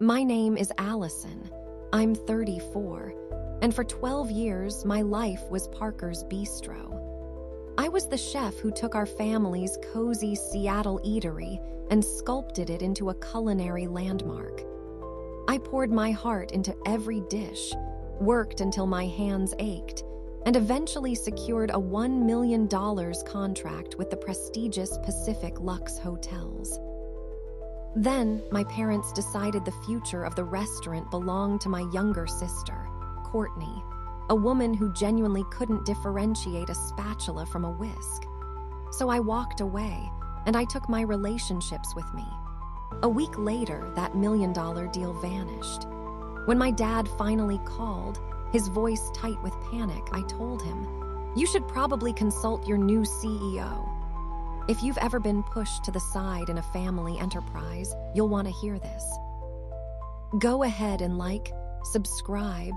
My name is Allison. I'm 34, and for 12 years, my life was Parker's Bistro. I was the chef who took our family's cozy Seattle eatery and sculpted it into a culinary landmark. I poured my heart into every dish, worked until my hands ached, and eventually secured a $1 million contract with the prestigious Pacific Lux Hotels. Then, my parents decided the future of the restaurant belonged to my younger sister, Courtney, a woman who genuinely couldn't differentiate a spatula from a whisk. So I walked away, and I took my relationships with me. A week later, that $1 million deal vanished. When my dad finally called, his voice tight with panic, I told him, "You should probably consult your new CEO." If you've ever been pushed to the side in a family enterprise, you'll want to hear this. Go ahead and like, subscribe,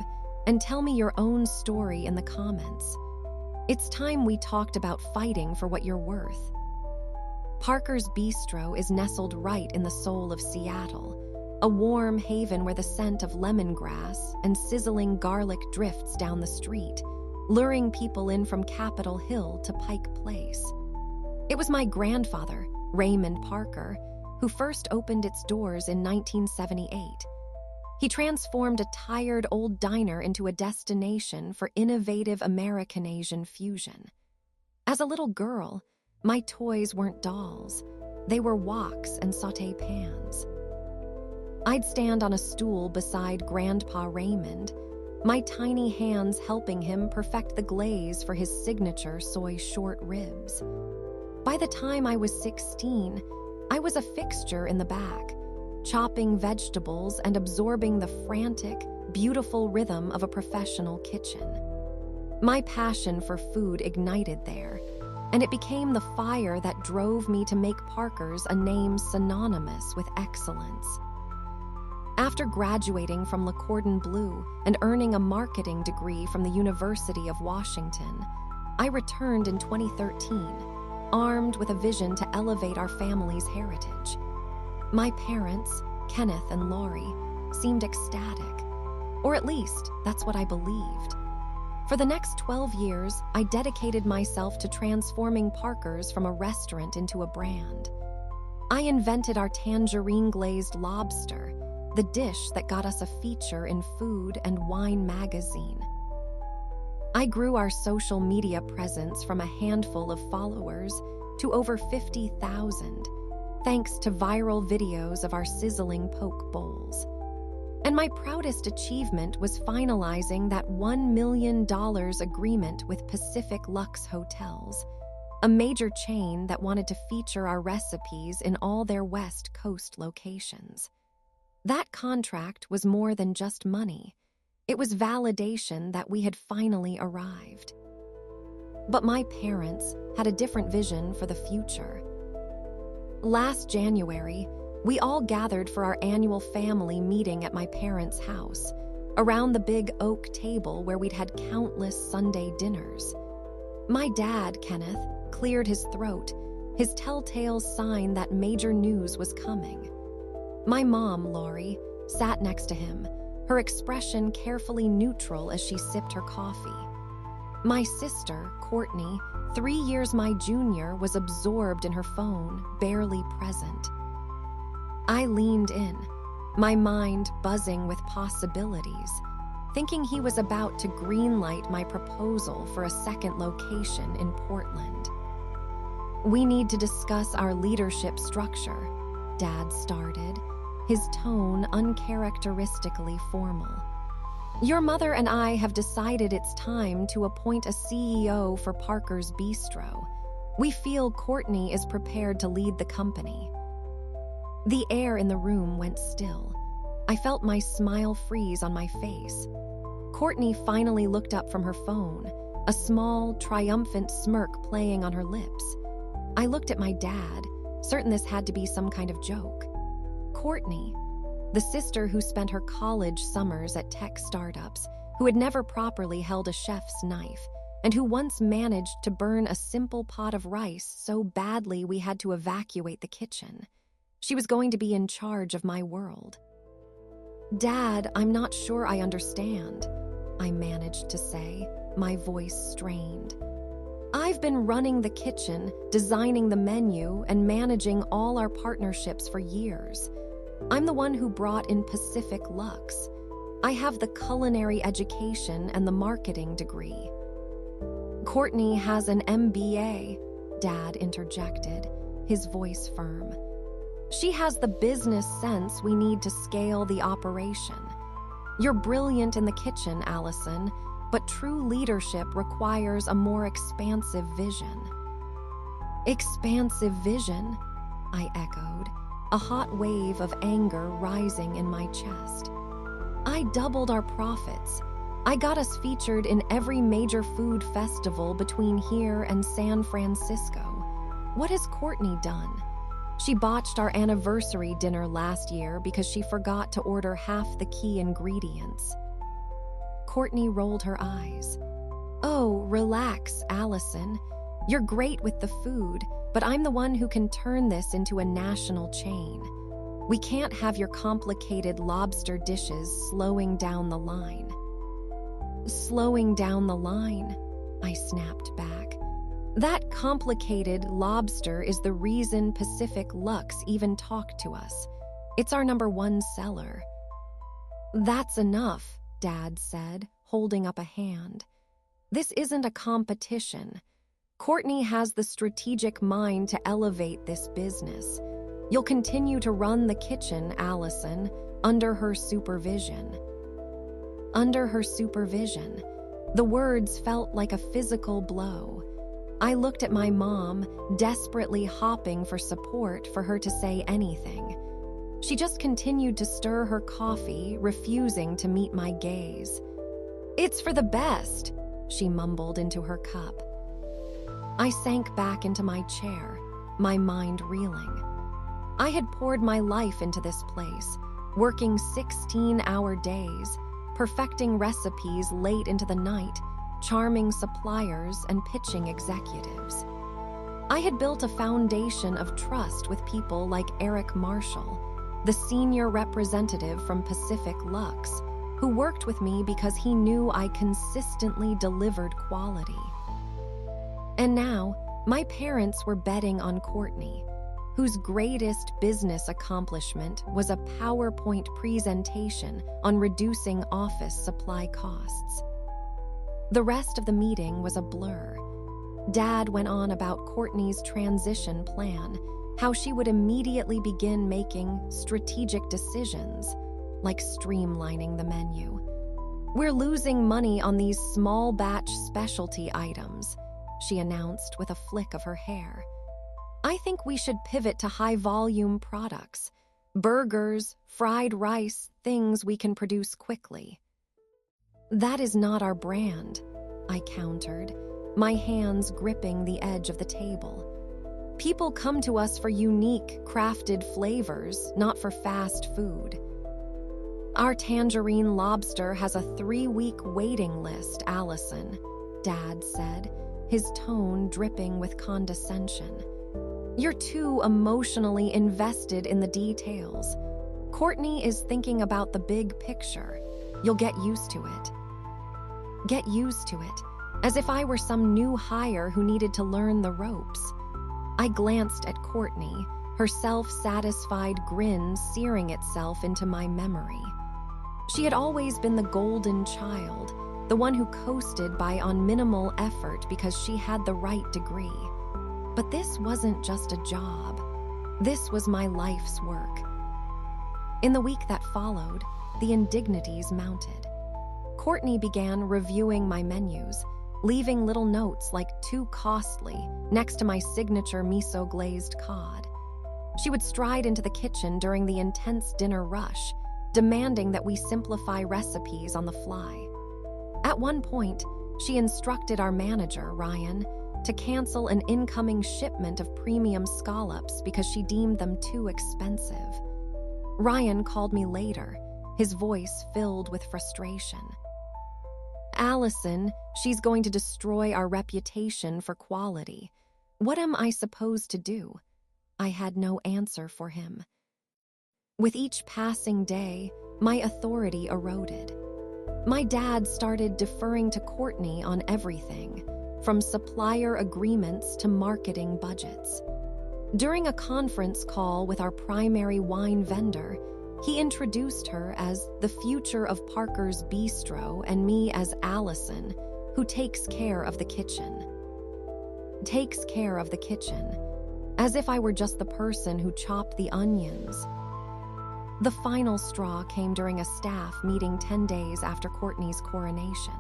and tell me your own story in the comments. It's time we talked about fighting for what you're worth. Parker's Bistro is nestled right in the soul of Seattle, a warm haven where the scent of lemongrass and sizzling garlic drifts down the street, luring people in from Capitol Hill to Pike Place. It was my grandfather, Raymond Parker, who first opened its doors in 1978. He transformed a tired old diner into a destination for innovative American-Asian fusion. As a little girl, my toys weren't dolls. They were woks and sauté pans. I'd stand on a stool beside Grandpa Raymond, my tiny hands helping him perfect the glaze for his signature soy short ribs. By the time I was 16, I was a fixture in the back, chopping vegetables and absorbing the frantic, beautiful rhythm of a professional kitchen. My passion for food ignited there, and it became the fire that drove me to make Parker's a name synonymous with excellence. After graduating from Le Cordon Bleu and earning a marketing degree from the University of Washington, I returned in 2013, armed with a vision to elevate our family's heritage. My parents, Kenneth and Lori, seemed ecstatic, or at least that's what I believed. For the next 12 years, I dedicated myself to transforming Parker's from a restaurant into a brand. I invented our tangerine-glazed lobster, the dish that got us a feature in Food and Wine magazine. I grew our social media presence from a handful of followers to over 50,000, thanks to viral videos of our sizzling poke bowls. And my proudest achievement was finalizing that $1 million agreement with Pacific Lux Hotels, a major chain that wanted to feature our recipes in all their West Coast locations. That contract was more than just money. It was validation that we had finally arrived. But my parents had a different vision for the future. Last January, we all gathered for our annual family meeting at my parents' house, around the big oak table where we'd had countless Sunday dinners. My dad, Kenneth, cleared his throat, his telltale sign that major news was coming. My mom, Lori, sat next to him, her expression carefully neutral as she sipped her coffee. My sister, Courtney, 3 years my junior, was absorbed in her phone, barely present. I leaned in, my mind buzzing with possibilities, thinking he was about to greenlight my proposal for a second location in Portland. "We need to discuss our leadership structure," Dad started, his tone uncharacteristically formal. "Your mother and I have decided it's time to appoint a CEO for Parker's Bistro. We feel Courtney is prepared to lead the company." The air in the room went still. I felt my smile freeze on my face. Courtney finally looked up from her phone, a small, triumphant smirk playing on her lips. I looked at my dad, certain this had to be some kind of joke. Courtney, the sister who spent her college summers at tech startups, who had never properly held a chef's knife, and who once managed to burn a simple pot of rice so badly we had to evacuate the kitchen. She was going to be in charge of my world. "Dad, I'm not sure I understand," I managed to say, my voice strained. "I've been running the kitchen, designing the menu, and managing all our partnerships for years. I'm the one who brought in Pacific Lux. I have the culinary education and the marketing degree." "Courtney has an MBA," Dad interjected, his voice firm. "She has the business sense we need to scale the operation. You're brilliant in the kitchen, Allison, but true leadership requires a more expansive vision." "Expansive vision?" I echoed, a hot wave of anger rising in my chest. "I doubled our profits. I got us featured in every major food festival between here and San Francisco. What has Courtney done? She botched our anniversary dinner last year because she forgot to order half the key ingredients." Courtney rolled her eyes. "Oh, relax, Allison. You're great with the food, but I'm the one who can turn this into a national chain. We can't have your complicated lobster dishes slowing down the line." "Slowing down the line?" I snapped back. "That complicated lobster is the reason Pacific Lux even talked to us. It's our #1 seller." "That's enough," Dad said, holding up a hand. "This isn't a competition. Courtney has the strategic mind to elevate this business. You'll continue to run the kitchen, Allison, under her supervision." Under her supervision. The words felt like a physical blow. I looked at my mom, desperately hopping for support for her to say anything. She just continued to stir her coffee, refusing to meet my gaze. "It's for the best," she mumbled into her cup. I sank back into my chair, my mind reeling. I had poured my life into this place, working 16-hour days, perfecting recipes late into the night, charming suppliers, and pitching executives. I had built a foundation of trust with people like Eric Marshall, the senior representative from Pacific Lux, who worked with me because he knew I consistently delivered quality. And now, my parents were betting on Courtney, whose greatest business accomplishment was a PowerPoint presentation on reducing office supply costs. The rest of the meeting was a blur. Dad went on about Courtney's transition plan, how she would immediately begin making strategic decisions, like streamlining the menu. "We're losing money on these small batch specialty items," she announced with a flick of her hair. "I think we should pivot to high-volume products. Burgers, fried rice, things we can produce quickly." "That is not our brand," I countered, my hands gripping the edge of the table. "People come to us for unique, crafted flavors, not for fast food." "Our tangerine lobster has a 3-week waiting list, Allison," Dad said, his tone dripping with condescension. "You're too emotionally invested in the details. Courtney is thinking about the big picture. You'll get used to it." Get used to it, as if I were some new hire who needed to learn the ropes. I glanced at Courtney, her self-satisfied grin searing itself into my memory. She had always been the golden child, the one who coasted by on minimal effort because she had the right degree. But this wasn't just a job. This was my life's work. In the week that followed, the indignities mounted. Courtney began reviewing my menus, leaving little notes like "too costly" next to my signature miso-glazed cod. She would stride into the kitchen during the intense dinner rush, demanding that we simplify recipes on the fly. At one point, she instructed our manager, Ryan, to cancel an incoming shipment of premium scallops because she deemed them too expensive. Ryan called me later, his voice filled with frustration. "Allison, she's going to destroy our reputation for quality. What am I supposed to do?" I had no answer for him. With each passing day, my authority eroded. My dad started deferring to Courtney on everything, from supplier agreements to marketing budgets. During a conference call with our primary wine vendor, he introduced her as the future of Parker's Bistro and me as Allison, who takes care of the kitchen. Takes care of the kitchen, as if I were just the person who chopped the onions. The final straw came during a staff meeting 10 days after Courtney's coronation.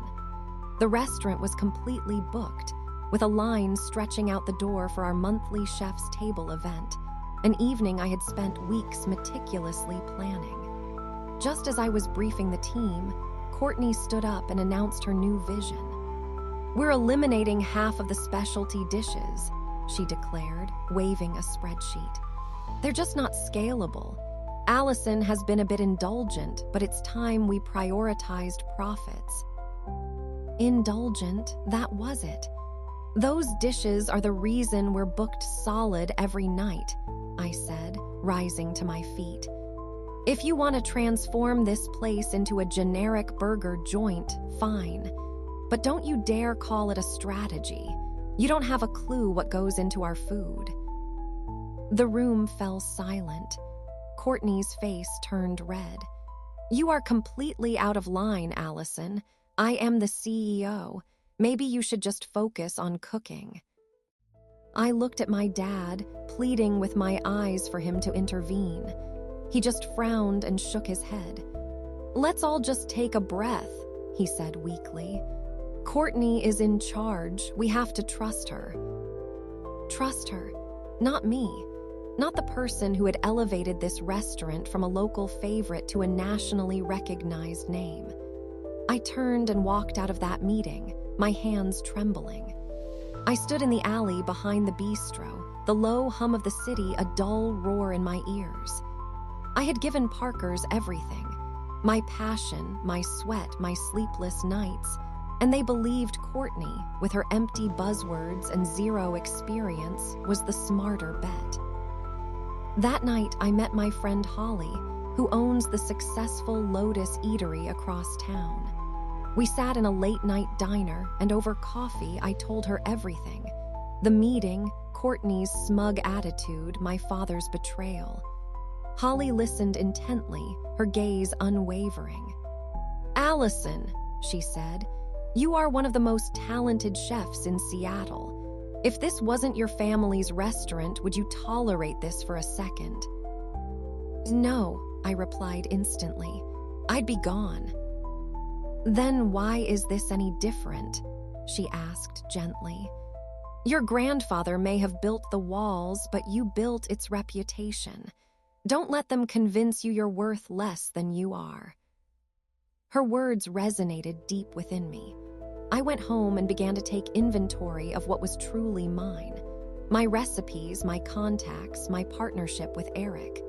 The restaurant was completely booked, with a line stretching out the door for our monthly chef's table event, an evening I had spent weeks meticulously planning. Just as I was briefing the team, Courtney stood up and announced her new vision. "We're eliminating half of the specialty dishes," she declared, waving a spreadsheet. "They're just not scalable. Allison has been a bit indulgent, but it's time we prioritized profits." Indulgent, that was it. "Those dishes are the reason we're booked solid every night," I said, rising to my feet. "If you want to transform this place into a generic burger joint, fine. But don't you dare call it a strategy. You don't have a clue what goes into our food." The room fell silent. Courtney's face turned red. "You are completely out of line, Allison. I am the CEO. Maybe you should just focus on cooking." I looked at my dad, pleading with my eyes for him to intervene. He just frowned and shook his head. "Let's all just take a breath," he said weakly. "Courtney is in charge. We have to trust her." Trust her, not me. Not the person who had elevated this restaurant from a local favorite to a nationally recognized name. I turned and walked out of that meeting, my hands trembling. I stood in the alley behind the bistro, the low hum of the city a dull roar in my ears. I had given Parker's everything, my passion, my sweat, my sleepless nights, and they believed Courtney, with her empty buzzwords and zero experience, was the smarter bet. That night, I met my friend Holly, who owns the successful Lotus Eatery across town. We sat in a late-night diner, and over coffee, I told her everything. The meeting, Courtney's smug attitude, my father's betrayal. Holly listened intently, her gaze unwavering. "Allison," she said, "you are one of the most talented chefs in Seattle. If this wasn't your family's restaurant, would you tolerate this for a second?" "No," I replied instantly. "I'd be gone." "Then why is this any different?" she asked gently. "Your grandfather may have built the walls, but you built its reputation. Don't let them convince you you're worth less than you are." Her words resonated deep within me. I went home and began to take inventory of what was truly mine. My recipes, my contacts, my partnership with Eric.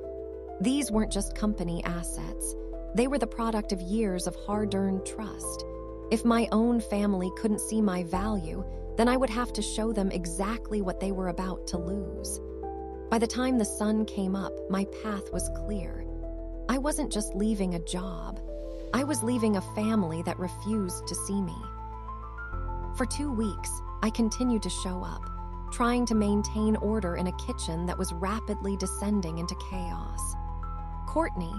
These weren't just company assets. They were the product of years of hard-earned trust. If my own family couldn't see my value, then I would have to show them exactly what they were about to lose. By the time the sun came up, my path was clear. I wasn't just leaving a job. I was leaving a family that refused to see me. For 2 weeks, I continued to show up, trying to maintain order in a kitchen that was rapidly descending into chaos. Courtney,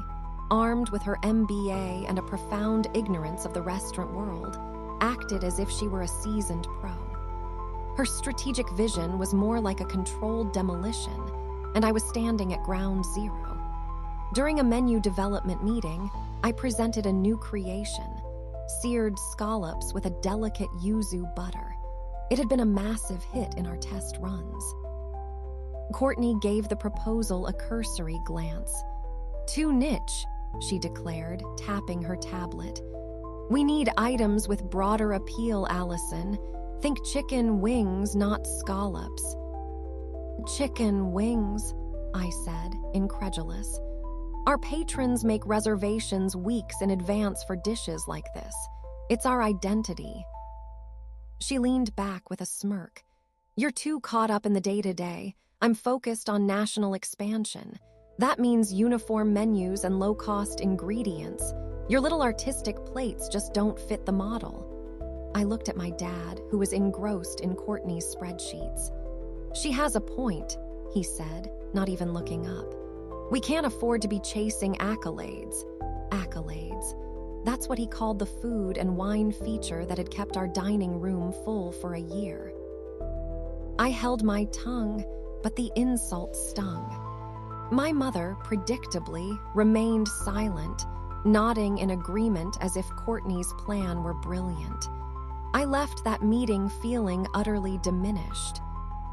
armed with her MBA and a profound ignorance of the restaurant world, acted as if she were a seasoned pro. Her strategic vision was more like a controlled demolition, and I was standing at ground zero. During a menu development meeting, I presented a new creation, seared scallops with a delicate yuzu butter. It had been a massive hit in our test runs. Courtney gave the proposal a cursory glance. "Too niche," she declared, tapping her tablet. "We need items with broader appeal, Allison. Think chicken wings, not scallops." "Chicken wings," I said, incredulous. "Our patrons make reservations weeks in advance for dishes like this. It's our identity." She leaned back with a smirk. "You're too caught up in the day-to-day. I'm focused on national expansion. That means uniform menus and low-cost ingredients. Your little artistic plates just don't fit the model. I looked at my dad, who was engrossed in Courtney's spreadsheets. She has a point, he said, not even looking up. We can't afford to be chasing accolades. Accolades. That's what he called the food and wine feature that had kept our dining room full for a year. I held my tongue, but the insult stung. My mother, predictably, remained silent, nodding in agreement as if Courtney's plan were brilliant. I left that meeting feeling utterly diminished.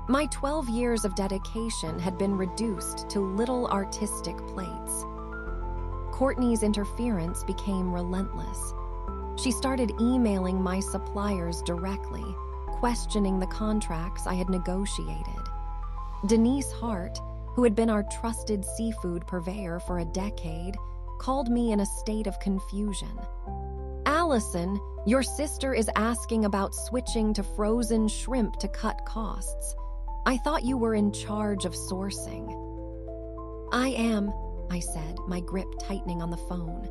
My 12 years of dedication had been reduced to little artistic plates. Courtney's interference became relentless. She started emailing my suppliers directly, questioning the contracts I had negotiated. Denise Hart, who had been our trusted seafood purveyor for a decade, called me in a state of confusion. Allison, your sister is asking about switching to frozen shrimp to cut costs. I thought you were in charge of sourcing. I am, I said, my grip tightening on the phone.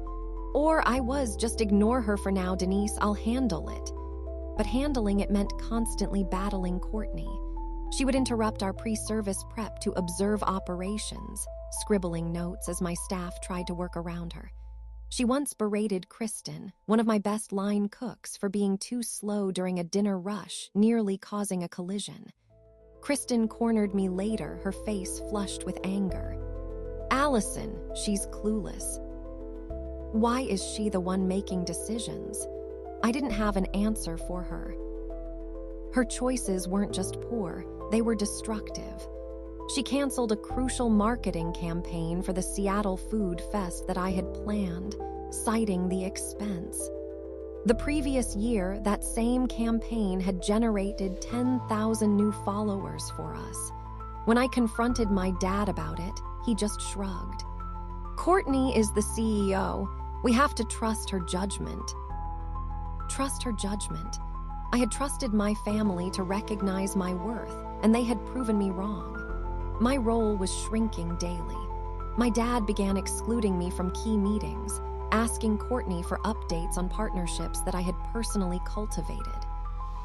Or I was, just ignore her for now, Denise, I'll handle it. But handling it meant constantly battling Courtney. She would interrupt our pre-service prep to observe operations, scribbling notes as my staff tried to work around her. She once berated Kristen, one of my best line cooks, for being too slow during a dinner rush, nearly causing a collision. Kristen cornered me later, her face flushed with anger. Allison, she's clueless. Why is she the one making decisions? I didn't have an answer for her. Her choices weren't just poor, they were destructive. She canceled a crucial marketing campaign for the Seattle Food Fest that I had planned, citing the expense. The previous year, that same campaign had generated 10,000 new followers for us. When I confronted my dad about it, he just shrugged. Courtney is the CEO. We have to trust her judgment. Trust her judgment. I had trusted my family to recognize my worth, and they had proven me wrong. My role was shrinking daily. My dad began excluding me from key meetings, asking Courtney for updates on partnerships that I had personally cultivated.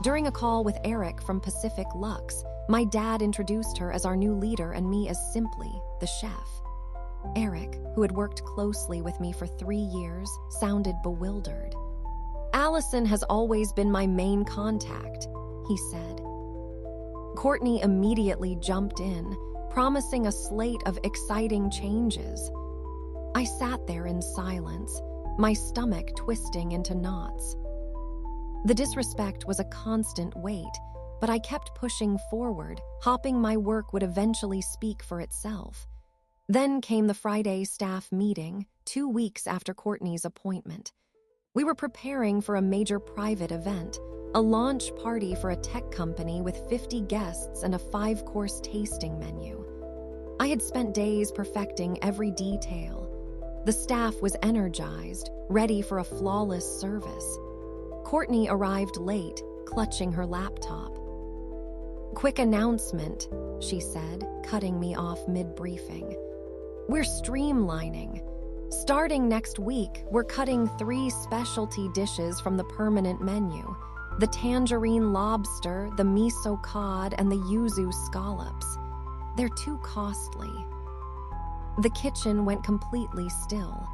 During a call with Eric from Pacific Lux, my dad introduced her as our new leader and me as simply the chef. Eric, who had worked closely with me for 3 years, sounded bewildered. Allison has always been my main contact, he said. Courtney immediately jumped in, promising a slate of exciting changes. I sat there in silence, my stomach twisting into knots. The disrespect was a constant weight, but I kept pushing forward, hoping my work would eventually speak for itself. Then came the Friday staff meeting, 2 weeks after Courtney's appointment. We were preparing for a major private event, a launch party for a tech company with 50 guests and a 5-course tasting menu. I had spent days perfecting every detail. The staff was energized, ready for a flawless service. Courtney arrived late, clutching her laptop. Quick announcement, she said, cutting me off mid-briefing. We're streamlining. Starting next week, we're cutting 3 specialty dishes from the permanent menu: the tangerine lobster, the miso cod, and the yuzu scallops. They're too costly. The kitchen went completely still.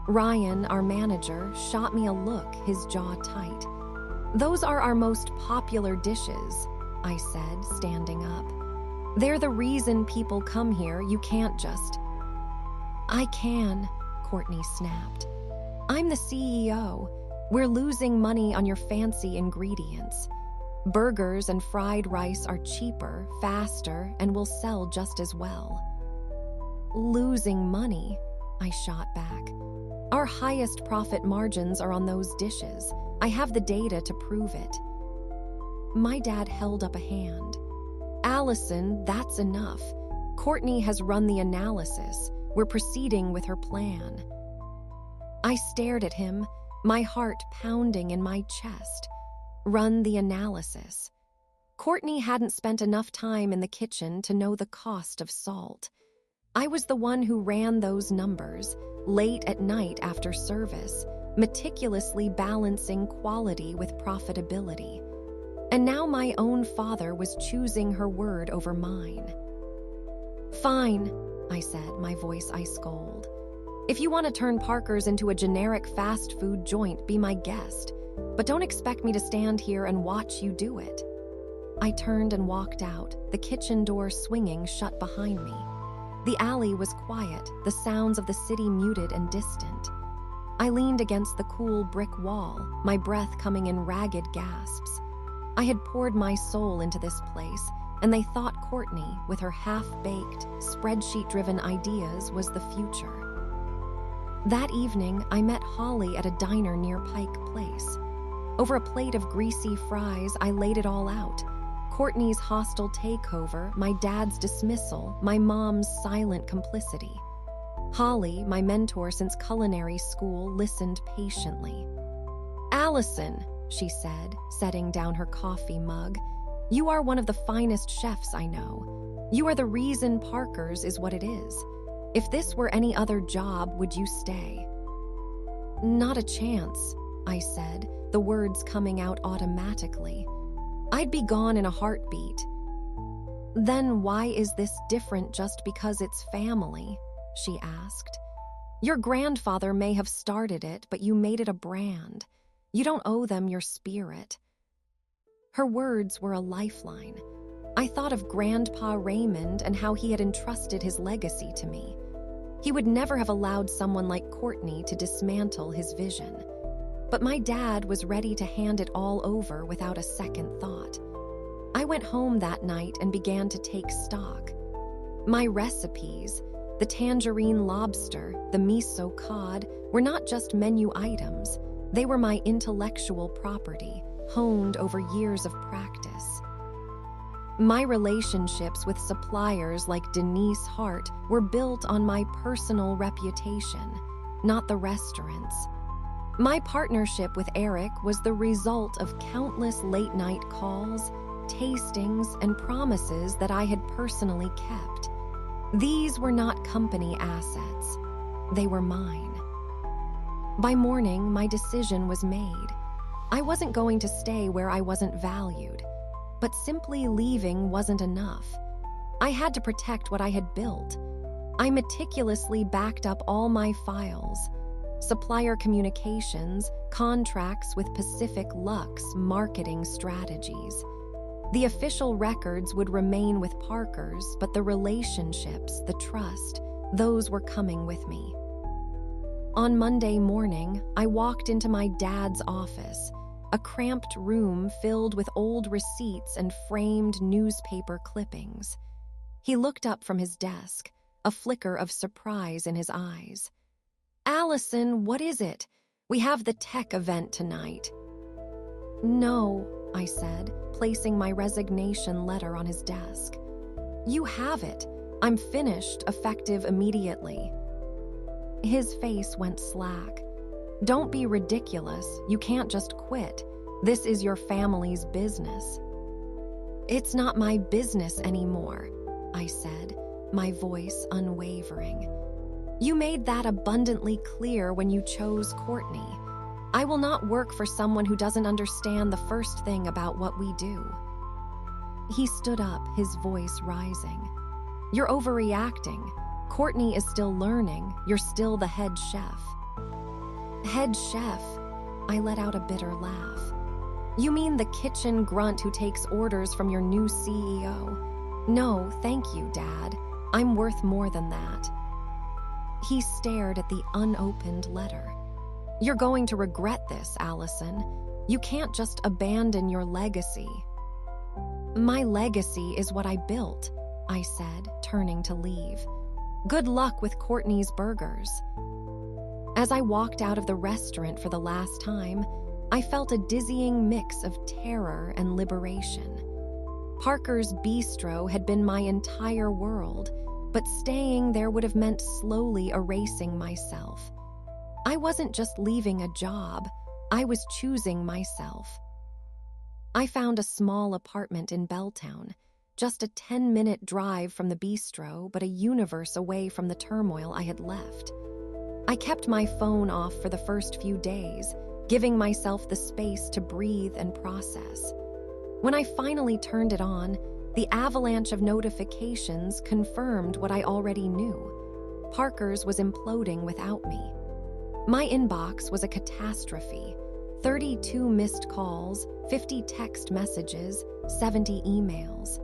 Ryan, our manager, shot me a look, his jaw tight. Those are our most popular dishes, I said, standing up. They're the reason people come here. You can't just... I can, Courtney snapped. I'm the CEO. We're losing money on your fancy ingredients. Burgers and fried rice are cheaper, faster, and will sell just as well. Losing money, I shot back. Our highest profit margins are on those dishes. I have the data to prove it. My dad held up a hand. Allison, that's enough. Courtney has run the analysis. We're proceeding with her plan. I stared at him, my heart pounding in my chest. Run the analysis. Courtney hadn't spent enough time in the kitchen to know the cost of salt. I was the one who ran those numbers, late at night after service, meticulously balancing quality with profitability. And now my own father was choosing her word over mine. "Fine," I said, my voice ice cold. "If you want to turn Parker's into a generic fast food joint, be my guest. But don't expect me to stand here and watch you do it." I turned and walked out, the kitchen door swinging shut behind me. The alley was quiet, the sounds of the city muted and distant. I leaned against the cool brick wall, my breath coming in ragged gasps. I had poured my soul into this place, and they thought Courtney, with her half-baked, spreadsheet-driven ideas, was the future. That evening, I met Holly at a diner near Pike Place. Over a plate of greasy fries, I laid it all out. Courtney's hostile takeover, my dad's dismissal, my mom's silent complicity. Holly, my mentor since culinary school, listened patiently. "Allison," she said, setting down her coffee mug, "you are one of the finest chefs I know. You are the reason Parker's is what it is. If this were any other job, would you stay?" "Not a chance," I said, the words coming out automatically. "I'd be gone in a heartbeat." "Then why is this different just because it's family?" she asked. "Your grandfather may have started it, but you made it a brand. You don't owe them your spirit." Her words were a lifeline. I thought of Grandpa Raymond and how he had entrusted his legacy to me. He would never have allowed someone like Courtney to dismantle his vision. But my dad was ready to hand it all over without a second thought. I went home that night and began to take stock. My recipes, the tangerine lobster, the miso cod, were not just menu items. They were my intellectual property, honed over years of practice. My relationships with suppliers like Denise Hart were built on my personal reputation, not the restaurant's. My partnership with Eric was the result of countless late-night calls, tastings, and promises that I had personally kept. These were not company assets. They were mine. By morning, my decision was made. I wasn't going to stay where I wasn't valued, but simply leaving wasn't enough. I had to protect what I had built. I meticulously backed up all my files: supplier communications, contracts with Pacific Lux, marketing strategies. The official records would remain with Parker's, but the relationships, the trust, those were coming with me. On Monday morning, I walked into my dad's office, a cramped room filled with old receipts and framed newspaper clippings. He looked up from his desk, a flicker of surprise in his eyes. "Allison, what is it? We have the tech event tonight." "No," I said, placing my resignation letter on his desk. "You have it. I'm finished, effective immediately." His face went slack. "Don't be ridiculous. You can't just quit. This is your family's business." "It's not my business anymore," I said, my voice unwavering. "You made that abundantly clear when you chose Courtney. I will not work for someone who doesn't understand the first thing about what we do." He stood up, his voice rising. "You're overreacting. Courtney is still learning. You're still the head chef." "Head chef?" I let out a bitter laugh. "You mean the kitchen grunt who takes orders from your new CEO? No, thank you, Dad. I'm worth more than that." He stared at the unopened letter. "You're going to regret this, Allison. You can't just abandon your legacy." "My legacy is what I built," I said, turning to leave. "Good luck with Courtney's burgers." As I walked out of the restaurant for the last time, I felt a dizzying mix of terror and liberation. Parker's Bistro had been my entire world, but staying there would have meant slowly erasing myself. I wasn't just leaving a job, I was choosing myself. I found a small apartment in Belltown, just a 10-minute drive from the bistro, but a universe away from the turmoil I had left. I kept my phone off for the first few days, giving myself the space to breathe and process. When I finally turned it on, the avalanche of notifications confirmed what I already knew. Parker's was imploding without me. My inbox was a catastrophe. 32 missed calls, 50 text messages, 70 emails.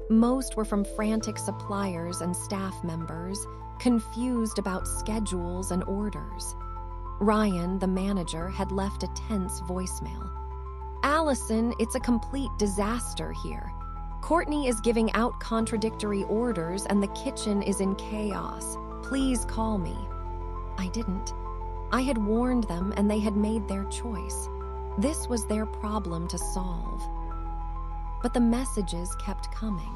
Most were from frantic suppliers and staff members, confused about schedules and orders. Ryan, the manager, had left a tense voicemail. "Allison, it's a complete disaster here. Courtney is giving out contradictory orders and the kitchen is in chaos. Please call me." I didn't. I had warned them and they had made their choice. This was their problem to solve. But the messages kept coming.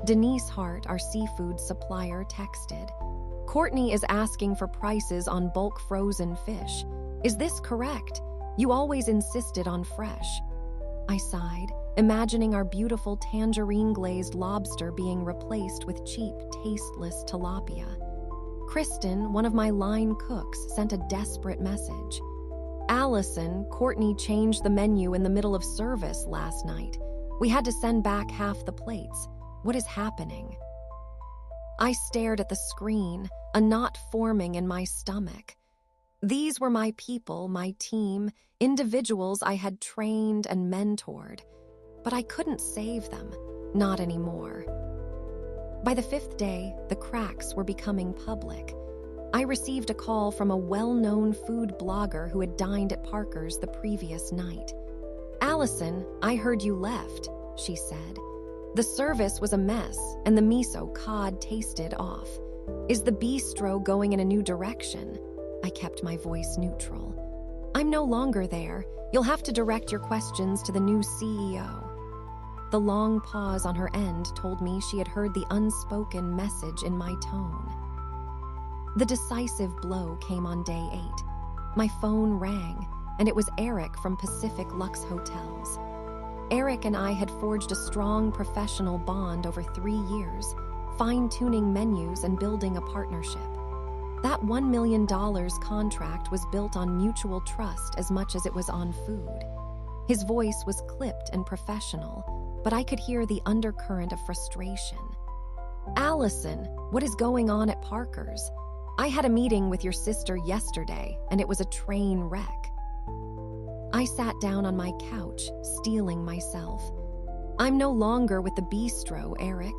Denise Hart, our seafood supplier, texted, "Courtney is asking for prices on bulk frozen fish. Is this correct? You always insisted on fresh." I sighed, imagining our beautiful tangerine-glazed lobster being replaced with cheap, tasteless tilapia. Kristen, one of my line cooks, sent a desperate message. "Allison, Courtney changed the menu in the middle of service last night. We had to send back half the plates. What is happening?" I stared at the screen, a knot forming in my stomach. These were my people, my team, individuals I had trained and mentored. But I couldn't save them, not anymore. By the 5th day, the cracks were becoming public. I received a call from a well-known food blogger who had dined at Parker's the previous night. "Allison, I heard you left," she said. "The service was a mess, and the miso cod tasted off. Is the bistro going in a new direction?" I kept my voice neutral. "I'm no longer there. You'll have to direct your questions to the new CEO." The long pause on her end told me she had heard the unspoken message in my tone. The decisive blow came on day 8. My phone rang, and it was Eric from Pacific Lux Hotels. Eric and I had forged a strong professional bond over 3 years, fine-tuning menus and building a partnership. That $1 million contract was built on mutual trust as much as it was on food. His voice was clipped and professional, but I could hear the undercurrent of frustration. "Allison, what is going on at Parker's? I had a meeting with your sister yesterday, and it was a train wreck." I sat down on my couch, steeling myself. "I'm no longer with the bistro, Eric.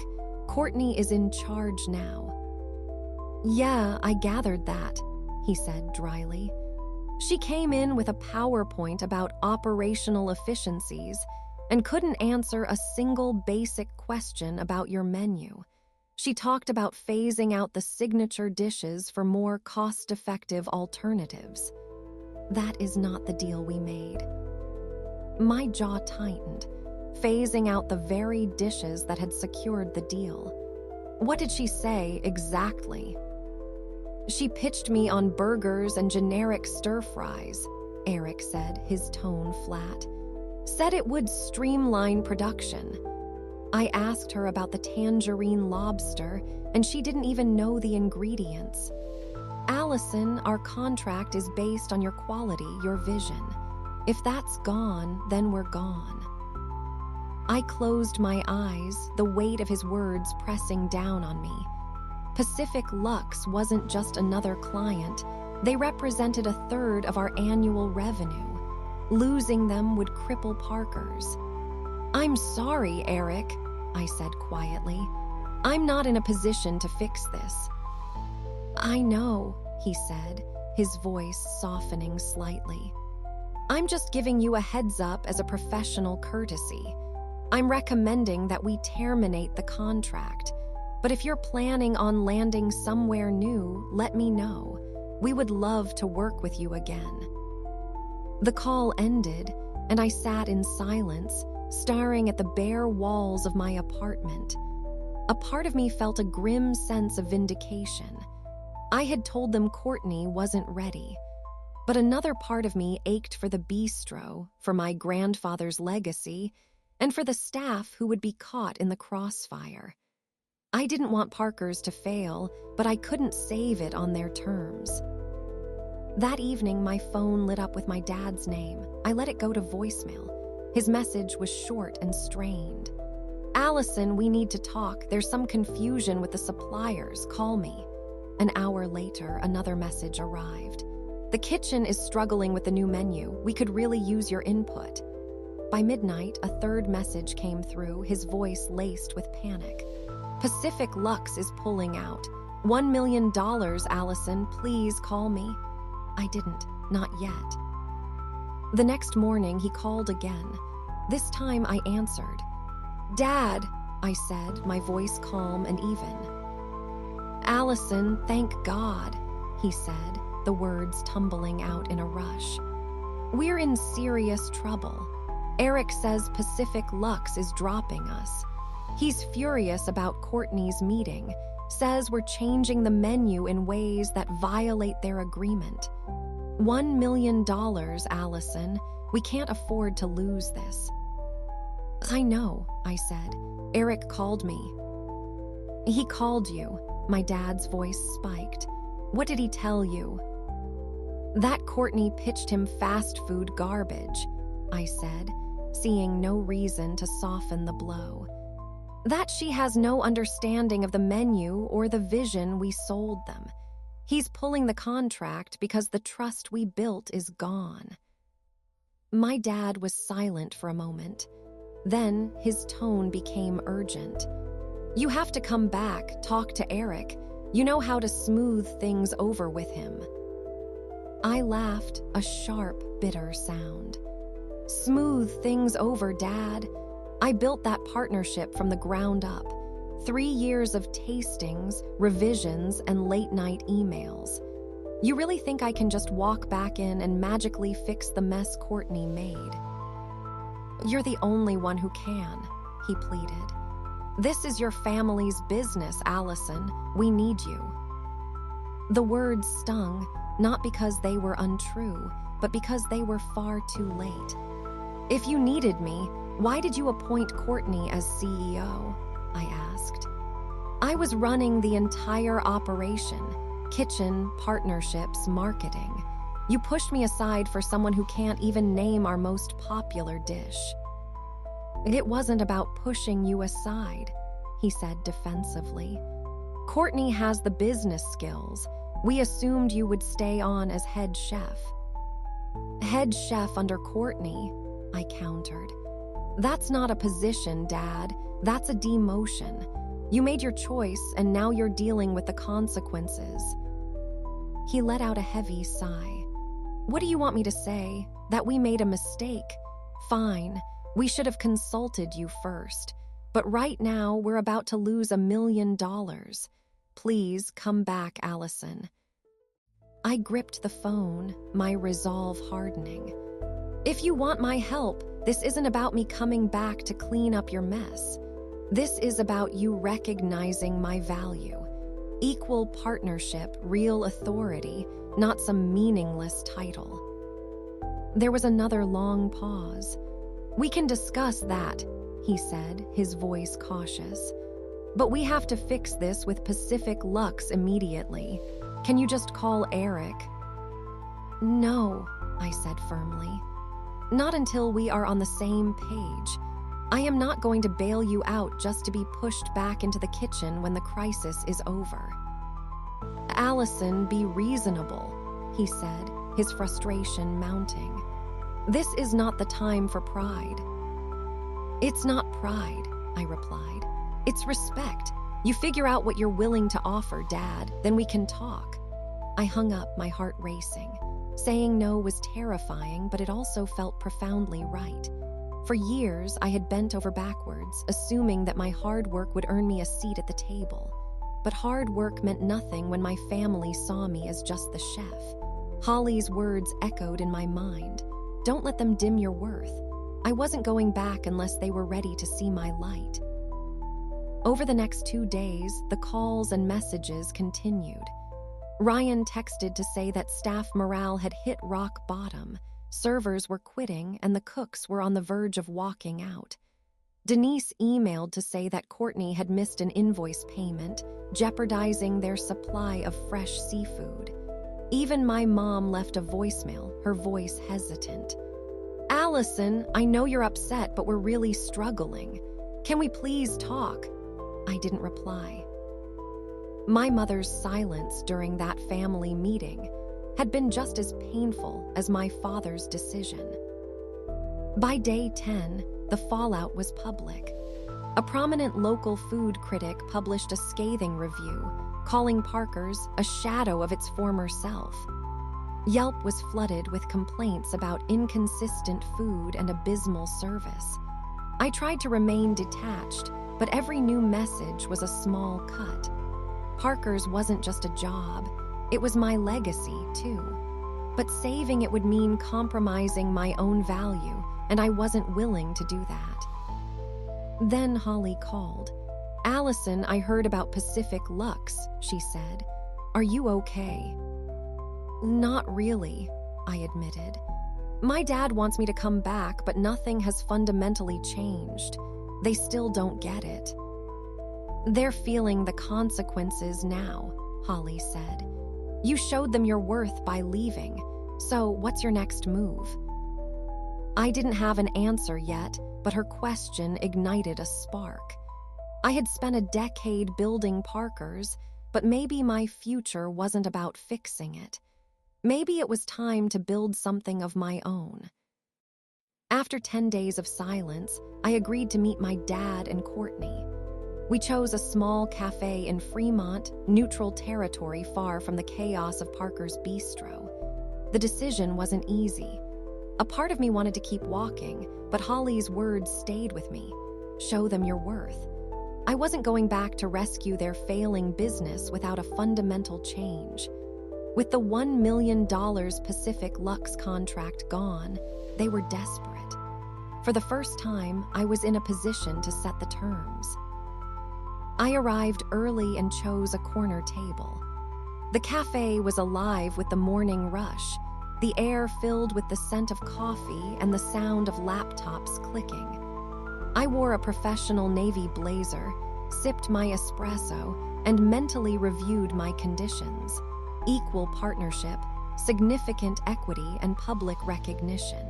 Courtney is in charge now." "Yeah, I gathered that," he said dryly. "She came in with a PowerPoint about operational efficiencies and couldn't answer a single basic question about your menu. She talked about phasing out the signature dishes for more cost-effective alternatives. That is not the deal we made." My jaw tightened, phasing out the very dishes that had secured the deal. "What did she say exactly?" "She pitched me on burgers and generic stir-fries," Eric said, his tone flat. "Said it would streamline production. I asked her about the tangerine lobster, and she didn't even know the ingredients. Allison, our contract is based on your quality, your vision. If that's gone, then we're gone." I closed my eyes, the weight of his words pressing down on me. Pacific Lux wasn't just another client. They represented a third of our annual revenue. Losing them would cripple Parker's. "I'm sorry, Eric," I said quietly. "I'm not in a position to fix this." "I know," he said, his voice softening slightly. "I'm just giving you a heads up as a professional courtesy. I'm recommending that we terminate the contract. But if you're planning on landing somewhere new, let me know. We would love to work with you again." The call ended, and I sat in silence, staring at the bare walls of my apartment. A part of me felt a grim sense of vindication. I had told them Courtney wasn't ready. But another part of me ached for the bistro, for my grandfather's legacy, and for the staff who would be caught in the crossfire. I didn't want Parker's to fail, but I couldn't save it on their terms. That evening, my phone lit up with my dad's name. I let it go to voicemail. His message was short and strained. "Allison, we need to talk. There's some confusion with the suppliers. Call me." An hour later, another message arrived. "The kitchen is struggling with the new menu. We could really use your input." By midnight, a third message came through, his voice laced with panic. "Pacific Lux is pulling out. $1 million, Allison. Please call me." I didn't, not yet. The next morning, he called again. This time, I answered. "Dad," I said, my voice calm and even. "Allison, thank God," he said, the words tumbling out in a rush. "We're in serious trouble. Eric says Pacific Lux is dropping us. He's furious about Courtney's meeting, says we're changing the menu in ways that violate their agreement. $1 million, Allison. We can't afford to lose this." "I know," I said. "Eric called me." "He called you." My dad's voice spiked. "What did he tell you?" "That Courtney pitched him fast food garbage," I said, seeing no reason to soften the blow. "That she has no understanding of the menu or the vision we sold them. He's pulling the contract because the trust we built is gone." My dad was silent for a moment. Then his tone became urgent. "You have to come back, talk to Eric. You know how to smooth things over with him." I laughed, a sharp, bitter sound. "Smooth things over, Dad. I built that partnership from the ground up. 3 years of tastings, revisions, and late-night emails. You really think I can just walk back in and magically fix the mess Courtney made?" "You're the only one who can," he pleaded. "This is your family's business, Allison. We need you." The words stung, not because they were untrue, but because they were far too late. "If you needed me, why did you appoint Courtney as CEO?" I asked. "I was running the entire operation, kitchen, partnerships, marketing. You pushed me aside for someone who can't even name our most popular dish." "It wasn't about pushing you aside," he said defensively. "Courtney has the business skills. We assumed you would stay on as head chef." "Head chef under Courtney," I countered. "That's not a position, Dad. That's a demotion. You made your choice, and now you're dealing with the consequences." He let out a heavy sigh. "What do you want me to say? That we made a mistake? Fine. We should have consulted you first. But right now, we're about to lose $1 million. Please come back, Allison." I gripped the phone, my resolve hardening. "If you want my help, this isn't about me coming back to clean up your mess. This is about you recognizing my value. Equal partnership, real authority, not some meaningless title." There was another long pause. "We can discuss that," he said, his voice cautious. "But we have to fix this with Pacific Lux immediately. Can you just call Eric?" "No," I said firmly. "Not until we are on the same page. I am not going to bail you out just to be pushed back into the kitchen when the crisis is over." "Allison, be reasonable," he said, his frustration mounting. "This is not the time for pride." "It's not pride," I replied. "It's respect. You figure out what you're willing to offer, Dad, then we can talk." I hung up, my heart racing. Saying no was terrifying, but it also felt profoundly right. For years, I had bent over backwards, assuming that my hard work would earn me a seat at the table. But hard work meant nothing when my family saw me as just the chef. Holly's words echoed in my mind. "Don't let them dim your worth." I wasn't going back unless they were ready to see my light. Over the next 2 days, the calls and messages continued. Ryan texted to say that staff morale had hit rock bottom, servers were quitting, and the cooks were on the verge of walking out. Denise emailed to say that Courtney had missed an invoice payment, jeopardizing their supply of fresh seafood. Even my mom left a voicemail, her voice hesitant. "Allison, I know you're upset, but we're really struggling. Can we please talk?" I didn't reply. My mother's silence during that family meeting had been just as painful as my father's decision. By day 10, the fallout was public. A prominent local food critic published a scathing review, calling Parker's a shadow of its former self. Yelp was flooded with complaints about inconsistent food and abysmal service. I tried to remain detached, but every new message was a small cut. Parker's wasn't just a job, it was my legacy, too. But saving it would mean compromising my own value, and I wasn't willing to do that. Then Holly called. "Allison, I heard about Pacific Lux," she said. "Are you okay?" "Not really," I admitted. "My dad wants me to come back, but nothing has fundamentally changed. They still don't get it." "They're feeling the consequences now," Holly said. "You showed them your worth by leaving, so what's your next move?" I didn't have an answer yet, but her question ignited a spark. I had spent a decade building Parker's, but maybe my future wasn't about fixing it. Maybe it was time to build something of my own. After 10 days of silence, I agreed to meet my dad and Courtney. We chose a small cafe in Fremont, neutral territory far from the chaos of Parker's Bistro. The decision wasn't easy. A part of me wanted to keep walking, but Holly's words stayed with me. Show them your worth. I wasn't going back to rescue their failing business without a fundamental change. With the $1 million Pacific Lux contract gone, they were desperate. For the first time, I was in a position to set the terms. I arrived early and chose a corner table. The cafe was alive with the morning rush, the air filled with the scent of coffee and the sound of laptops clicking. I wore a professional navy blazer, sipped my espresso, and mentally reviewed my conditions: equal partnership, significant equity, and public recognition.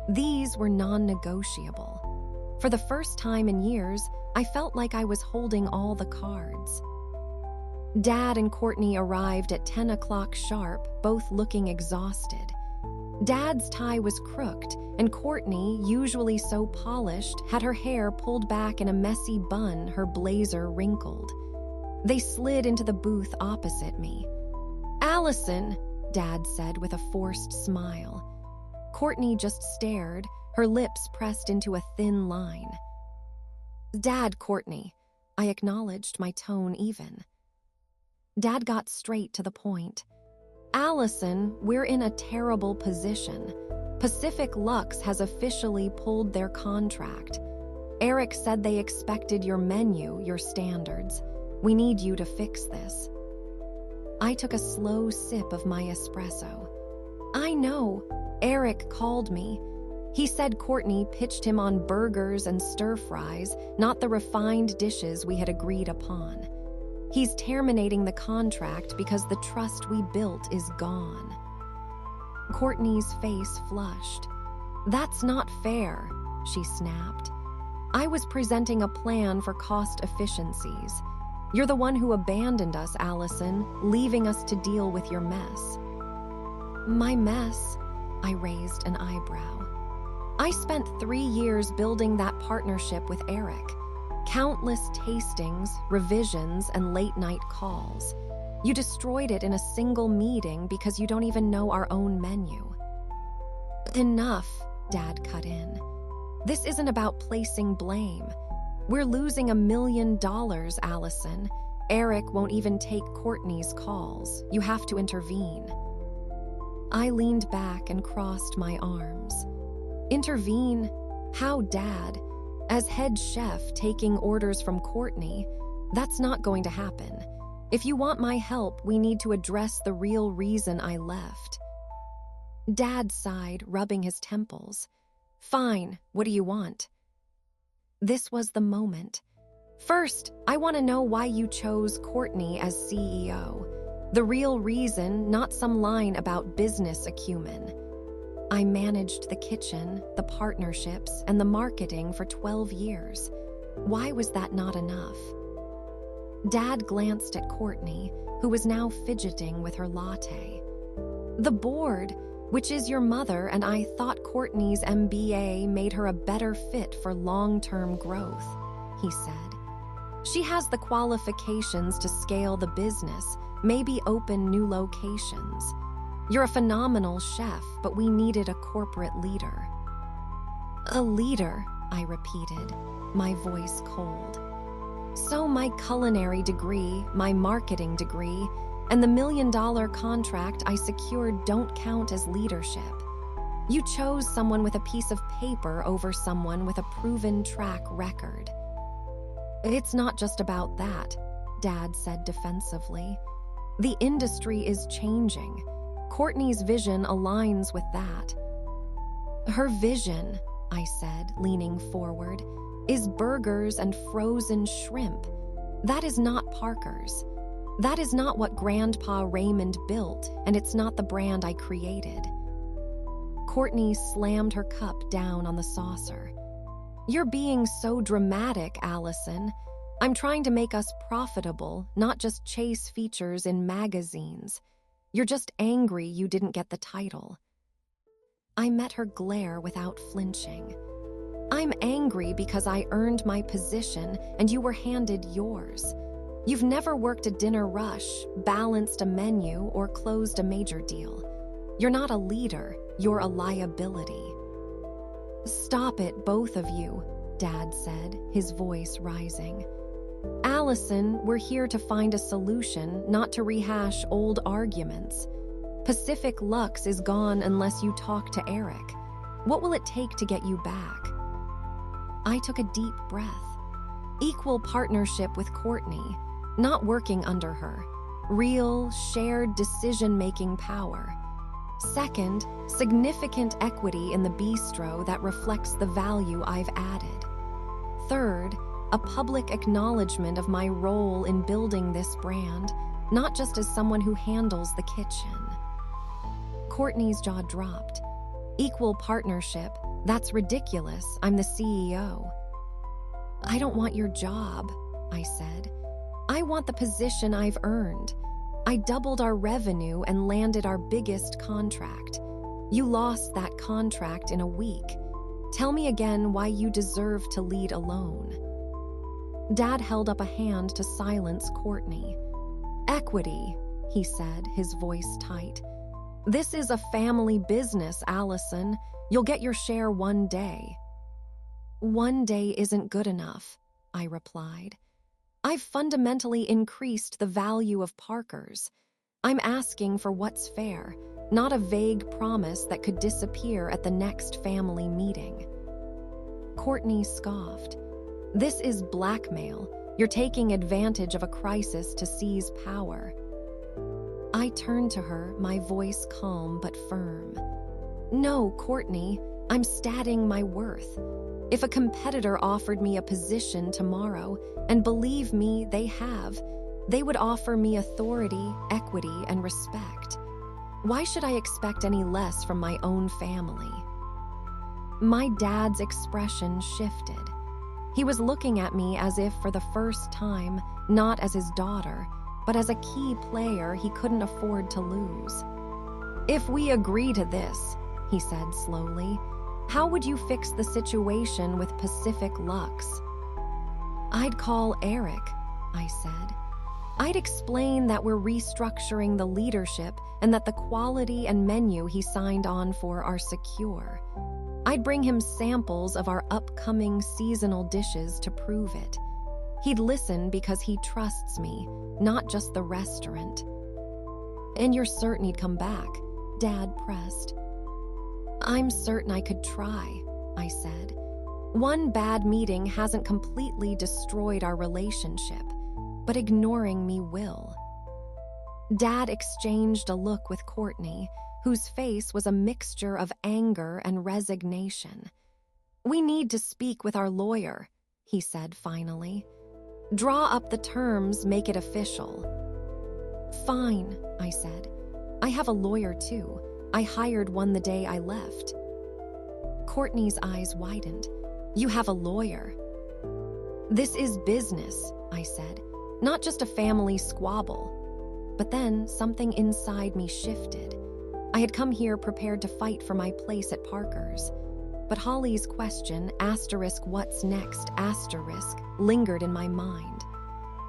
These were non-negotiable. For the first time in years, I felt like I was holding all the cards. Dad and Courtney arrived at 10 o'clock sharp, both looking exhausted. Dad's tie was crooked, and Courtney, usually so polished, had her hair pulled back in a messy bun, her blazer wrinkled. They slid into the booth opposite me. "Allison," Dad said with a forced smile. Courtney just stared, her lips pressed into a thin line. "Dad, Courtney," I acknowledged, my tone even. Dad got straight to the point. "Allison, we're in a terrible position. Pacific Lux has officially pulled their contract. Eric said they expected your menu, your standards. We need you to fix this." I took a slow sip of my espresso. "I know. Eric called me. He said Courtney pitched him on burgers and stir-fries, not the refined dishes we had agreed upon. He's terminating the contract because the trust we built is gone." Courtney's face flushed. "That's not fair," she snapped. "I was presenting a plan for cost efficiencies. You're the one who abandoned us, Allison, leaving us to deal with your mess." "My mess?" I raised an eyebrow. "I spent 3 years building that partnership with Eric. Countless tastings, revisions, and late-night calls. You destroyed it in a single meeting because you don't even know our own menu." "Enough," Dad cut in. "This isn't about placing blame. We're losing $1 million, Allison. Eric won't even take Courtney's calls. You have to intervene." I leaned back and crossed my arms. "Intervene? How, Dad? As head chef taking orders from Courtney? That's not going to happen. If you want my help, we need to address the real reason I left." Dad sighed, rubbing his temples. "Fine, what do you want?" This was the moment. First, I want to know why you chose Courtney as CEO. The real reason, not some line about business acumen. I managed the kitchen, the partnerships, and the marketing for 12 years. Why was that not enough? Dad glanced at Courtney, who was now fidgeting with her latte. The board, which is your mother, and I thought Courtney's MBA made her a better fit for long-term growth, he said. She has the qualifications to scale the business, maybe open new locations. You're a phenomenal chef, but we needed a corporate leader. A leader, I repeated, my voice cold. So my culinary degree, my marketing degree, and the $1 million contract I secured don't count as leadership. You chose someone with a piece of paper over someone with a proven track record. It's not just about that, Dad said defensively. The industry is changing. Courtney's vision aligns with that. Her vision, I said, leaning forward, is burgers and frozen shrimp. That is not Parker's. That is not what Grandpa Raymond built, and it's not the brand I created. Courtney slammed her cup down on the saucer. You're being so dramatic, Allison. I'm trying to make us profitable, not just chase features in magazines. You're just angry you didn't get the title. I met her glare without flinching. I'm angry because I earned my position and you were handed yours. You've never worked a dinner rush, balanced a menu, or closed a major deal. You're not a leader, you're a liability. Stop it, both of you, Dad said, his voice rising. Allison, we're here to find a solution, not to rehash old arguments. Pacific Lux is gone unless you talk to Eric. What will it take to get you back? I took a deep breath. Equal partnership with Courtney, not working under her. Real, shared decision-making power. Second, significant equity in the bistro that reflects the value I've added. Third, a public acknowledgement of my role in building this brand, not just as someone who handles the kitchen. Courtney's jaw dropped. Equal partnership, that's ridiculous. I'm the CEO. I don't want your job, I said. I want the position I've earned. I doubled our revenue and landed our biggest contract. You lost that contract in a week. Tell me again why you deserve to lead alone. Dad held up a hand to silence Courtney. Equity, he said, his voice tight. This is a family business, Allison. You'll get your share one day. One day isn't good enough, I replied. I've fundamentally increased the value of Parker's. I'm asking for what's fair, not a vague promise that could disappear at the next family meeting. Courtney scoffed. This is blackmail. You're taking advantage of a crisis to seize power. I turned to her, my voice calm but firm. No, Courtney, I'm stating my worth. If a competitor offered me a position tomorrow, and believe me, they would offer me authority, equity, and respect. Why should I expect any less from my own family? My dad's expression shifted. He was looking at me as if for the first time, not as his daughter, but as a key player he couldn't afford to lose. If we agree to this, he said slowly, how would you fix the situation with Pacific Lux? I'd call Eric, I said. I'd explain that we're restructuring the leadership and that the quality and menu he signed on for are secure. I'd bring him samples of our upcoming seasonal dishes to prove it. He'd listen because he trusts me, not just the restaurant. And you're certain he'd come back? Dad pressed. I'm certain I could try, I said. One bad meeting hasn't completely destroyed our relationship, but ignoring me will. Dad exchanged a look with Courtney, whose face was a mixture of anger and resignation. We need to speak with our lawyer, he said finally. Draw up the terms, make it official. Fine, I said. I have a lawyer too. I hired one the day I left. Courtney's eyes widened. You have a lawyer? This is business, I said, not just a family squabble. But then something inside me shifted. I had come here prepared to fight for my place at Parker's. But Holly's question, what's next, lingered in my mind.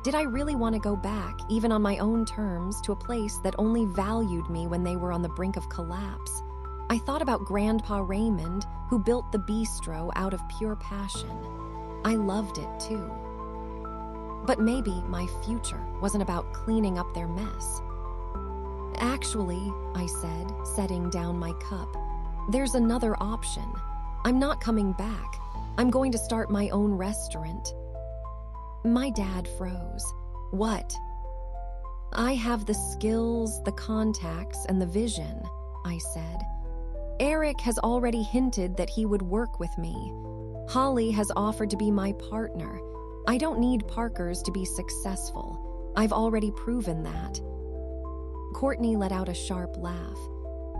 Did I really want to go back, even on my own terms, to a place that only valued me when they were on the brink of collapse? I thought about Grandpa Raymond, who built the Bistro out of pure passion. I loved it too. But maybe my future wasn't about cleaning up their mess. Actually, I said, setting down my cup, there's another option. I'm not coming back. I'm going to start my own restaurant. My dad froze. What? I have the skills, the contacts, and the vision, I said. Eric has already hinted that he would work with me. Holly has offered to be my partner. I don't need Parker's to be successful. I've already proven that. Courtney let out a sharp laugh.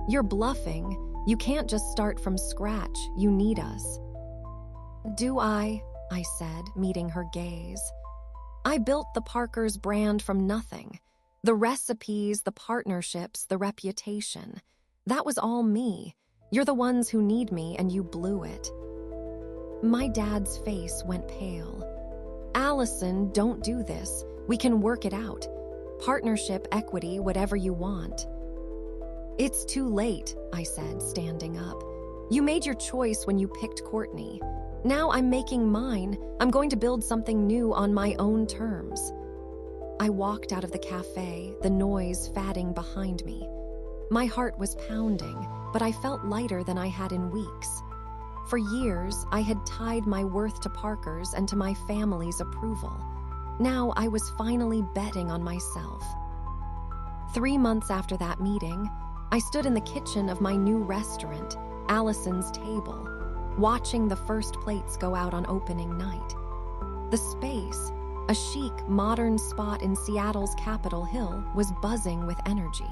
You're bluffing. You can't just start from scratch. You need us. Do I said, meeting her gaze. I built the Parker's brand from nothing. The recipes, the partnerships, the reputation. That was all me. You're the ones who need me, and you blew it. My dad's face went pale. Allison, don't do this. We can work it out. Partnership, equity, whatever you want. It's too late, I said, standing up. You made your choice when you picked Courtney. Now I'm making mine. I'm going to build something new on my own terms. I walked out of the cafe, the noise fatting behind me. My heart was pounding, but I felt lighter than I had in weeks. For years, I had tied my worth to Parker's and to my family's approval. Now I was finally betting on myself. 3 months after that meeting, I stood in the kitchen of my new restaurant, Allison's Table, watching the first plates go out on opening night. The space, a chic, modern spot in Seattle's Capitol Hill, was buzzing with energy.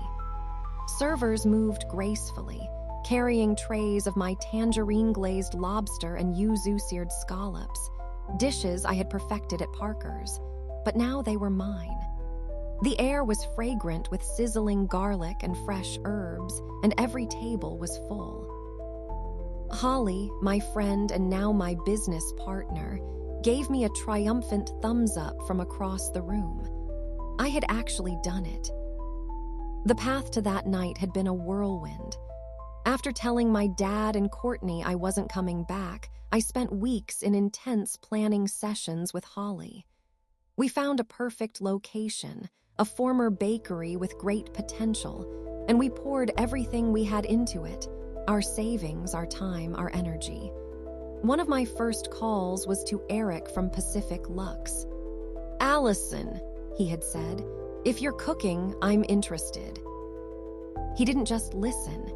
Servers moved gracefully, carrying trays of my tangerine-glazed lobster and yuzu-seared scallops, dishes I had perfected at Parker's, but now they were mine. The air was fragrant with sizzling garlic and fresh herbs, and every table was full. Holly, my friend and now my business partner, gave me a triumphant thumbs up from across the room. I had actually done it. The path to that night had been a whirlwind. After telling my dad and Courtney I wasn't coming back, I spent weeks in intense planning sessions with Holly. We found a perfect location, a former bakery with great potential, and we poured everything we had into it, our savings, our time, our energy. One of my first calls was to Eric from Pacific Lux. Allison, he had said, if you're cooking, I'm interested. He didn't just listen.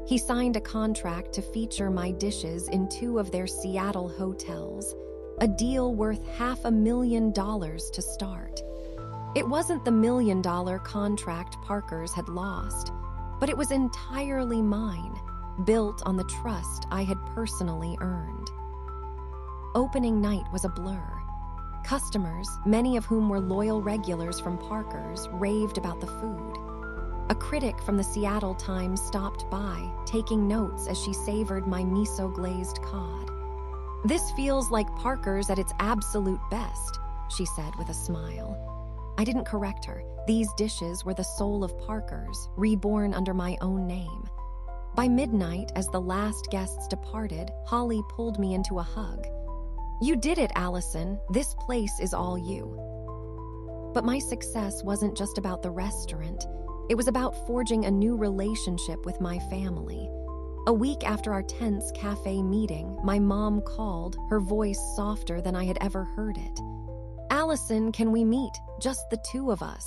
He signed a contract to feature my dishes in 2 of their Seattle hotels, a deal worth $500,000 to start. It wasn't the $1 million contract Parker's had lost, but it was entirely mine, built on the trust I had personally earned. Opening night was a blur. Customers, many of whom were loyal regulars from Parker's, raved about the food. A critic from the Seattle Times stopped by, taking notes as she savored my miso-glazed cod. This feels like Parker's at its absolute best, she said with a smile. I didn't correct her. These dishes were the soul of Parker's, reborn under my own name. By midnight, as the last guests departed, Holly pulled me into a hug. You did it, Allison. This place is all you. But my success wasn't just about the restaurant. It was about forging a new relationship with my family. A week after our tense cafe meeting, my mom called, her voice softer than I had ever heard it. Allison, can we meet? Just the 2 of us.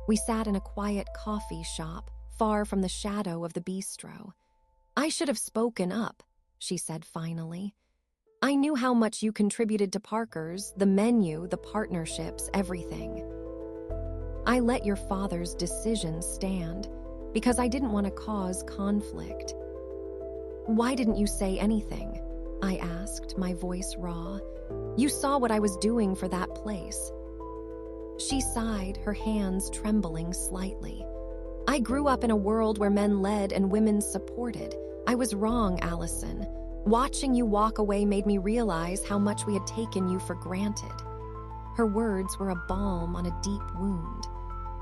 We sat in a quiet coffee shop, far from the shadow of the bistro. I should have spoken up, she said finally. I knew how much you contributed to Parker's, the menu, the partnerships, everything. I let your father's decisions stand because I didn't want to cause conflict. Why didn't you say anything? I asked, my voice raw. You saw what I was doing for that place. She sighed, her hands trembling slightly. I grew up in a world where men led and women supported. I was wrong, Allison. Watching you walk away made me realize how much we had taken you for granted. Her words were a balm on a deep wound.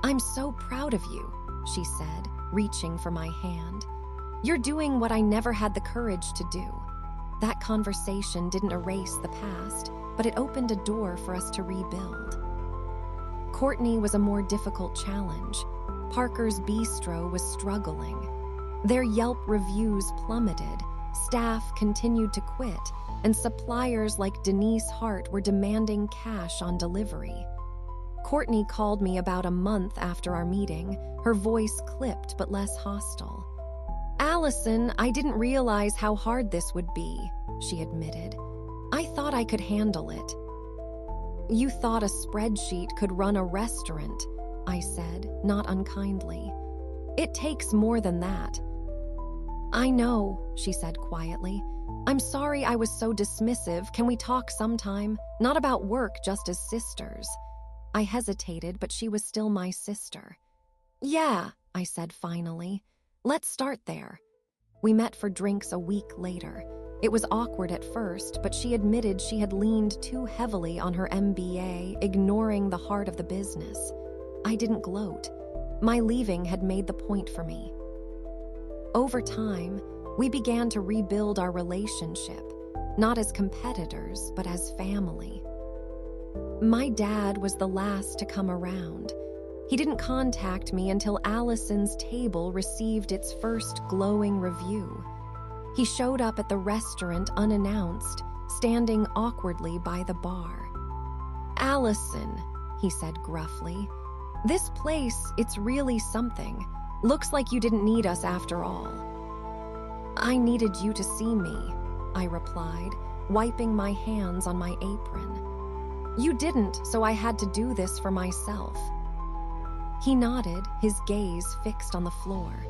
I'm so proud of you, she said, reaching for my hand. You're doing what I never had the courage to do. That conversation didn't erase the past, but it opened a door for us to rebuild. Courtney was a more difficult challenge. Parker's Bistro was struggling. Their Yelp reviews plummeted, staff continued to quit, and suppliers like Denise Hart were demanding cash on delivery. Courtney called me about a month after our meeting, her voice clipped but less hostile. Allison, I didn't realize how hard this would be, she admitted. I thought I could handle it. You thought a spreadsheet could run a restaurant, I said, not unkindly. It takes more than that. I know, she said quietly. I'm sorry I was so dismissive. Can we talk sometime? Not about work, just as sisters. I hesitated, but she was still my sister. Yeah, I said finally. Let's start there. We met for drinks a week later. It was awkward at first, but she admitted she had leaned too heavily on her MBA, ignoring the heart of the business. I didn't gloat. My leaving had made the point for me. Over time, we began to rebuild our relationship, not as competitors, but as family. My dad was the last to come around. He didn't contact me until Allison's table received its first glowing review. He showed up at the restaurant unannounced, standing awkwardly by the bar. Allison, he said gruffly, this place, it's really something. Looks like you didn't need us after all. I needed you to see me, I replied, wiping my hands on my apron. You didn't, so I had to do this for myself. He nodded, his gaze fixed on the floor.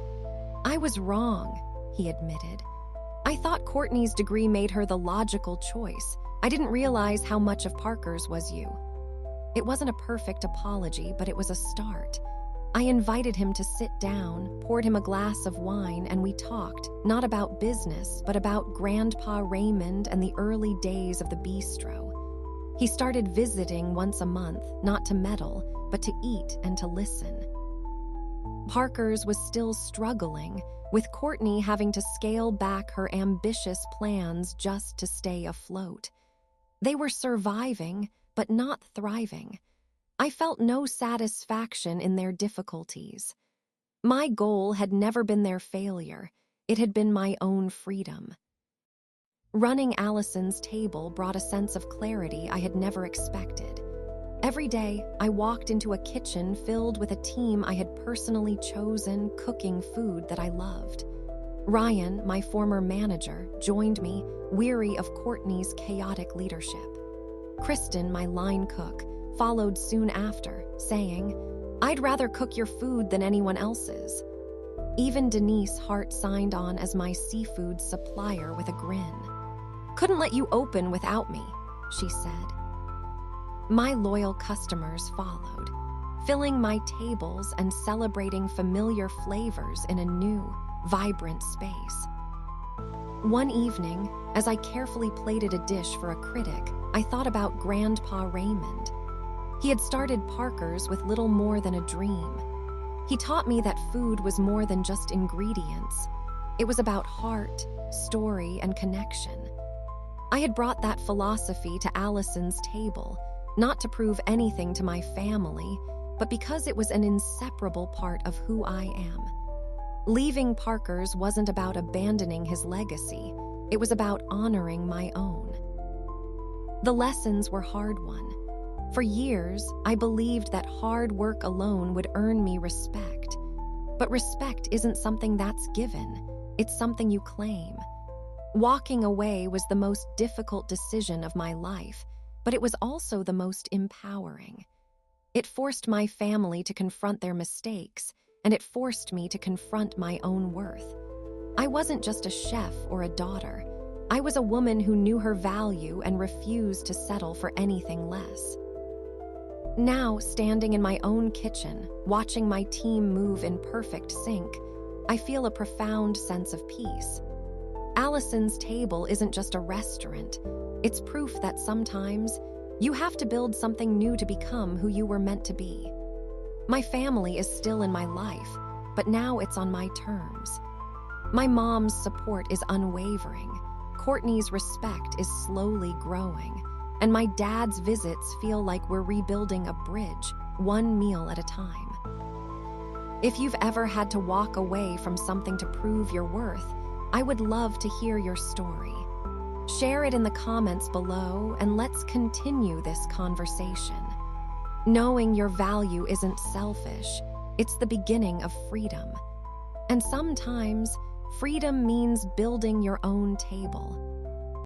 I was wrong, he admitted. I thought Courtney's degree made her the logical choice. I didn't realize how much of Parker's was you. It wasn't a perfect apology, but it was a start. I invited him to sit down, poured him a glass of wine, and we talked, not about business, but about Grandpa Raymond and the early days of the bistro. He started visiting once a month, not to meddle, but to eat and to listen. Parker's was still struggling, with Courtney having to scale back her ambitious plans just to stay afloat. They were surviving, but not thriving. I felt no satisfaction in their difficulties. My goal had never been their failure. It had been my own freedom. Running Allison's table brought a sense of clarity I had never expected. Every day, I walked into a kitchen filled with a team I had personally chosen, cooking food that I loved. Ryan, my former manager, joined me, weary of Courtney's chaotic leadership. Kristen, my line cook, followed soon after, saying, I'd rather cook your food than anyone else's. Even Denise Hart signed on as my seafood supplier with a grin. Couldn't let you open without me, she said. My loyal customers followed, filling my tables and celebrating familiar flavors in a new, vibrant space. One evening, as I carefully plated a dish for a critic, I thought about Grandpa Raymond. He had started Parker's with little more than a dream. He taught me that food was more than just ingredients. It was about heart, story, and connection. I had brought that philosophy to Allison's table, not to prove anything to my family, but because it was an inseparable part of who I am. Leaving Parker's wasn't about abandoning his legacy. It was about honoring my own. The lessons were hard-won. For years, I believed that hard work alone would earn me respect. But respect isn't something that's given. It's something you claim. Walking away was the most difficult decision of my life, but it was also the most empowering. It forced my family to confront their mistakes, and it forced me to confront my own worth. I wasn't just a chef or a daughter. I was a woman who knew her value and refused to settle for anything less. Now, standing in my own kitchen, watching my team move in perfect sync, I feel a profound sense of peace. Allison's table isn't just a restaurant. It's proof that sometimes you have to build something new to become who you were meant to be. My family is still in my life, but now it's on my terms. My mom's support is unwavering. Courtney's respect is slowly growing, and my dad's visits feel like we're rebuilding a bridge, one meal at a time. If you've ever had to walk away from something to prove your worth, I would love to hear your story. Share it in the comments below, and let's continue this conversation. Knowing your value isn't selfish, it's the beginning of freedom. And sometimes, freedom means building your own table.